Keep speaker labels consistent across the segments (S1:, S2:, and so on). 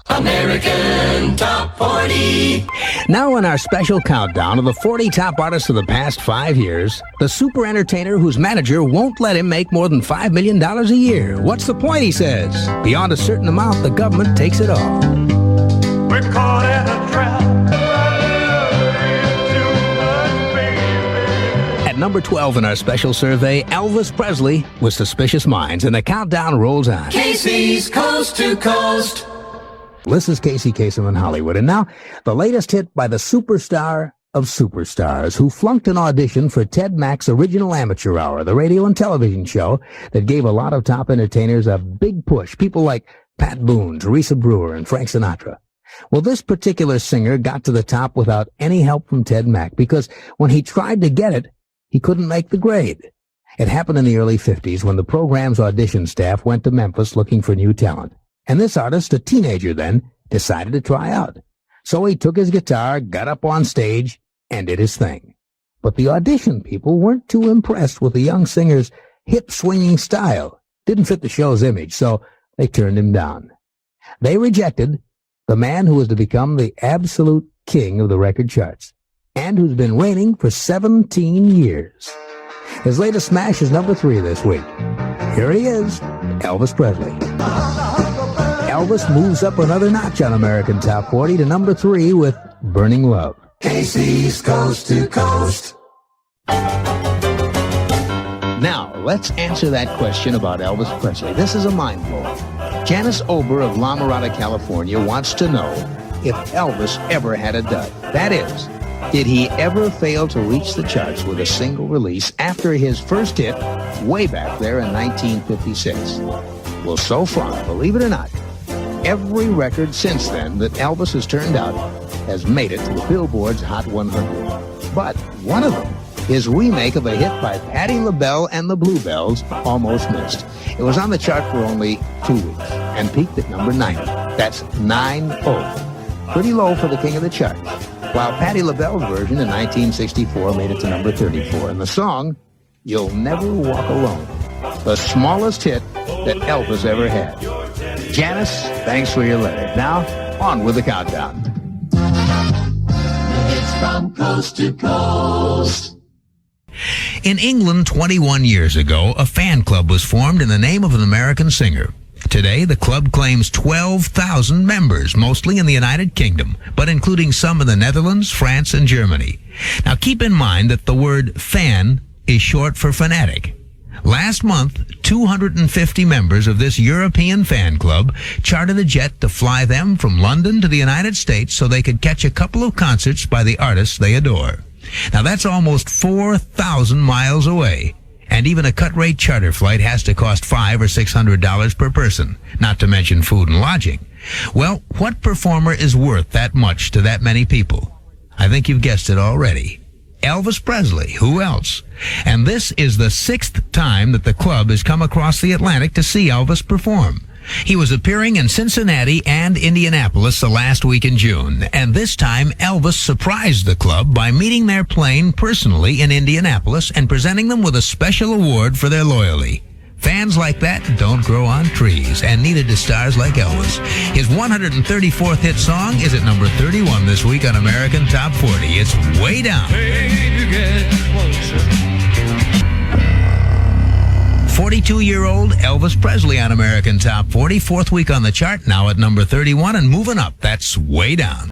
S1: American Top 40.
S2: Now in our special countdown of the 40 top artists of the past 5 years, the super entertainer whose manager won't let him make more than $5 million a year. What's the point, he says? Beyond a certain amount, the government takes it all.
S3: We're caught in a trap.
S2: At number 12 in our special survey, Elvis Presley with Suspicious Minds, and the countdown rolls on.
S1: Casey's Coast to Coast.
S2: This is Casey Kasem in Hollywood, and now the latest hit by the superstar of superstars who flunked an audition for Ted Mack's Original Amateur Hour, the radio and television show that gave a lot of top entertainers a big push, people like Pat Boone, Teresa Brewer, and Frank Sinatra. Well, this particular singer got to the top without any help from Ted Mack because when he tried to get it, he couldn't make the grade. It happened in the early 50s when the program's audition staff went to Memphis looking for new talent. And this artist, a teenager then, decided to try out. So he took his guitar, got up on stage, and did his thing. But the audition people weren't too impressed with the young singer's hip-swinging style. Didn't fit the show's image, so they turned him down. They rejected the man who was to become the absolute king of the record charts, and who's been reigning for 17 years. His latest smash is number 3 this week. Here he is, Elvis Presley. Elvis moves up another notch on American Top 40 to number 3 with Burning Love.
S1: Casey's Coast to Coast.
S2: Now, let's answer that question about Elvis Presley. This is a mind blower. Janice Ober of La Mirada, California wants to know if Elvis ever had a dud. That is, did he ever fail to reach the charts with a single release after his first hit way back there in 1956? Well, so far, believe it or not, every record since then that Elvis has turned out has made it to the Billboard's Hot 100. But one of them, his remake of a hit by Patti LaBelle and the Bluebells, almost missed. It was on the chart for only 2 weeks and peaked at number 90. That's 9-0. Pretty low for the king of the charts. While Patti LaBelle's version in 1964 made it to number 34. And the song, You'll Never Walk Alone, the smallest hit that Elvis ever had. Janice, thanks for your letter. Now, on with the countdown.
S1: It's from coast to coast.
S2: In England 21 years ago, a fan club was formed in the name of an American singer. Today, the club claims 12,000 members, mostly in the United Kingdom, but including some in the Netherlands, France, and Germany. Now, keep in mind that the word fan is short for fanatic. Last month, 250 members of this European fan club chartered a jet to fly them from London to the United States so they could catch a couple of concerts by the artists they adore. Now, that's almost 4,000 miles away. And even a cut-rate charter flight has to cost $500 or $600 per person, not to mention food and lodging. Well, what performer is worth that much to that many people? I think you've guessed it already. Elvis Presley. Who else? And this is the 6th time that the club has come across the Atlantic to see Elvis perform. He was appearing in Cincinnati and Indianapolis the last week in June, and this time Elvis surprised the club by meeting their plane personally in Indianapolis and presenting them with a special award for their loyalty. Fans like that don't grow on trees, and neither do stars like Elvis. His 134th hit song is at number 31 this week on American Top 40. It's Way Down. 42-year-old Elvis Presley on American Top 40, 4th week on the chart, now at number 31 and moving up. That's Way Down.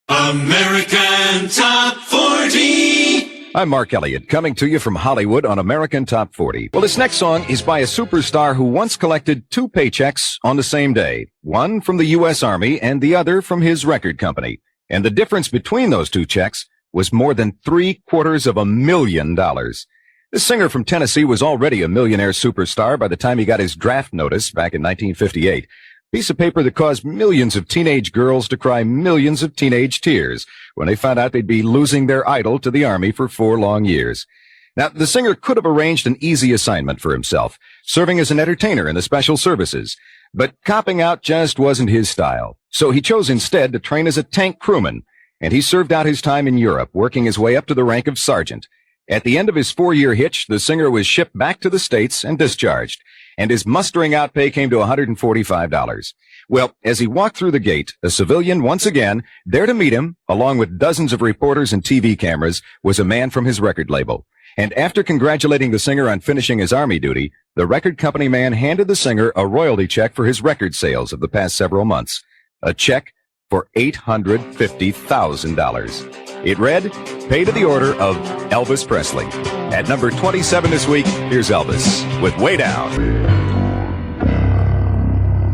S1: American Top 40.
S4: I'm Mark Elliott, coming to you from Hollywood on American Top 40. Well, this next song is by a superstar who once collected 2 paychecks on the same day, one from the U.S. Army and the other from his record company. And the difference between those 2 checks was more than $750,000. This singer from Tennessee was already a millionaire superstar by the time he got his draft notice back in 1958. Piece of paper that caused millions of teenage girls to cry millions of teenage tears when they found out they'd be losing their idol to the Army for 4 long years. Now, the singer could have arranged an easy assignment for himself, serving as an entertainer in the special services. But copping out just wasn't his style. So he chose instead to train as a tank crewman, and he served out his time in Europe, working his way up to the rank of sergeant. At the end of his 4-year hitch, the singer was shipped back to the States and discharged, and his mustering out pay came to $145. Well, as he walked through the gate, a civilian once again, there to meet him, along with dozens of reporters and TV cameras, was a man from his record label. And after congratulating the singer on finishing his Army duty, the record company man handed the singer a royalty check for his record sales of the past several months. A check for $850,000. It read, pay to the order of Elvis Presley. At number 27 this week, here's Elvis with Way Down.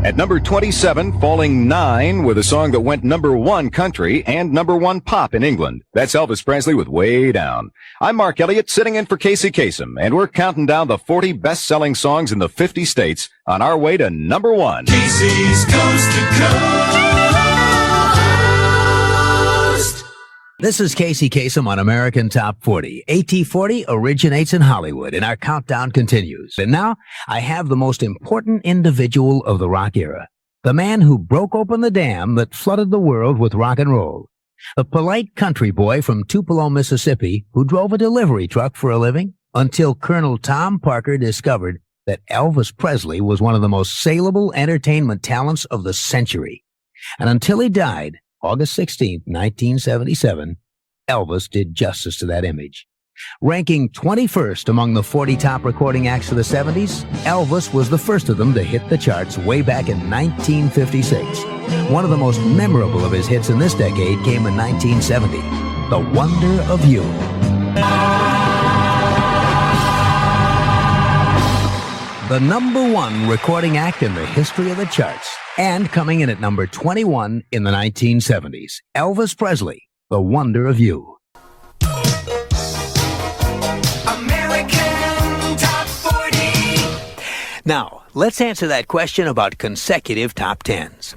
S4: At number 27, falling 9 with a song that went number 1 country and number 1 pop in England. That's Elvis Presley with Way Down. I'm Mark Elliott, sitting in for Casey Kasem, and we're counting down the 40 best-selling songs in the 50 states on our way to number 1.
S1: Casey's Coast to Coast.
S2: This is Casey Kasem on American Top 40. AT40 originates in Hollywood, and our countdown continues. And now, I have the most important individual of the rock era. The man who broke open the dam that flooded the world with rock and roll. A polite country boy from Tupelo, Mississippi, who drove a delivery truck for a living until Colonel Tom Parker discovered that Elvis Presley was one of the most saleable entertainment talents of the century. And until he died, August 16, 1977, Elvis did justice to that image. Ranking 21st among the 40 top recording acts of the 70s, Elvis was the first of them to hit the charts way back in 1956. One of the most memorable of his hits in this decade came in 1970, The Wonder of You. The number 1 recording act in the history of the charts, and coming in at number 21 in the 1970s, Elvis Presley, The Wonder of You.
S1: American Top 40.
S2: Now, let's answer that question about consecutive top 10s.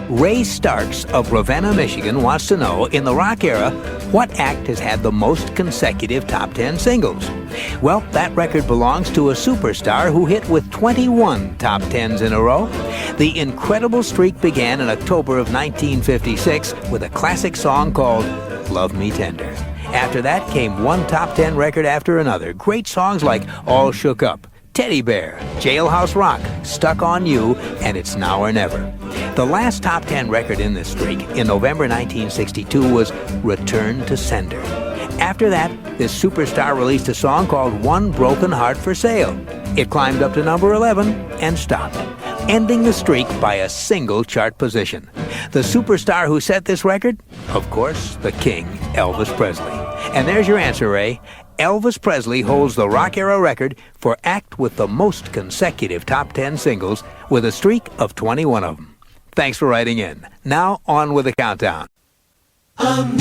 S2: Ray Starks of Ravenna, Michigan wants to know, in the rock era, what act has had the most consecutive top 10 singles? Well, that record belongs to a superstar who hit with 21 top 10s in a row. The incredible streak began in October of 1956 with a classic song called Love Me Tender. After that came one top 10 record after another. Great songs like All Shook Up, Teddy Bear, Jailhouse Rock, Stuck on You, and It's Now or Never. The last top 10 record in this streak, in November 1962, was Return to Sender. After that, this superstar released a song called One Broken Heart for Sale. It climbed up to number 11 and stopped, ending the streak by a single chart position. The superstar who set this record? Of course, the king, Elvis Presley. And there's your answer, Ray. Elvis Presley holds the rock era record for act with the most consecutive top 10 singles, with a streak of 21 of them. Thanks for writing in. Now, on with the countdown.
S1: American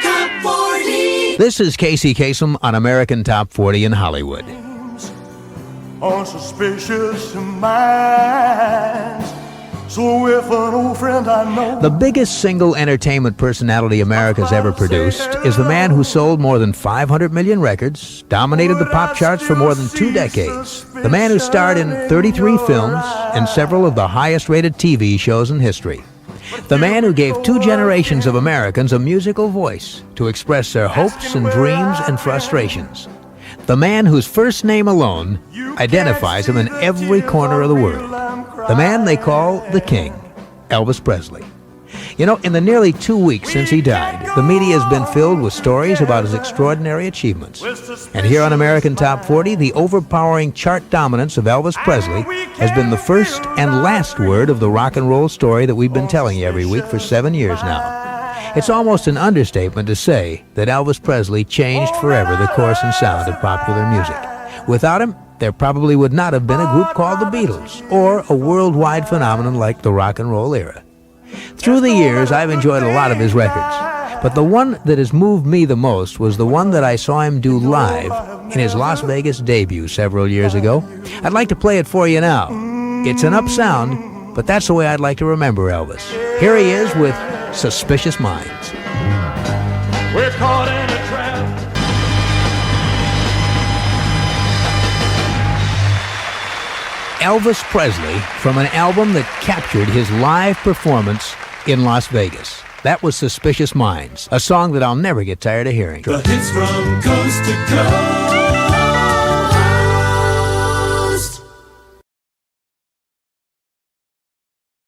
S1: Top 40.
S2: This is Casey Kasem on American Top 40 in Hollywood.
S3: On suspicious minds. So if an old friend I know.
S2: The biggest single entertainment personality America's ever produced is the man who sold more than 500 million records, dominated the pop charts for more than 2 decades, the man who starred in 33 films and several of the highest-rated TV shows in history, the man who gave 2 generations of Americans a musical voice to express their hopes and dreams and frustrations, the man whose first name alone identifies him in every corner of the world, the man they call the King, Elvis Presley. You know, in the nearly 2 weeks since he died, the media has been filled with stories about his extraordinary achievements. And here on American Top 40, the overpowering chart dominance of Elvis Presley has been the first and last word of the rock and roll story that we've been telling you every week for 7 years now. It's almost an understatement to say that Elvis Presley changed forever the course and sound of popular music. Without him, there probably would not have been a group called the Beatles, or a worldwide phenomenon like the rock and roll era. Through the years, I've enjoyed a lot of his records, but the one that has moved me the most was the one that I saw him do live in his Las Vegas debut several years ago. I'd like to play it for you now. It's an up sound, but that's the way I'd like to remember Elvis. Here he is with Suspicious Minds.
S3: We're caught in a trap.
S2: Elvis Presley from an album that captured his live performance in Las Vegas. That was Suspicious Minds, a song that I'll never get tired of hearing.
S1: The hits from coast to coast.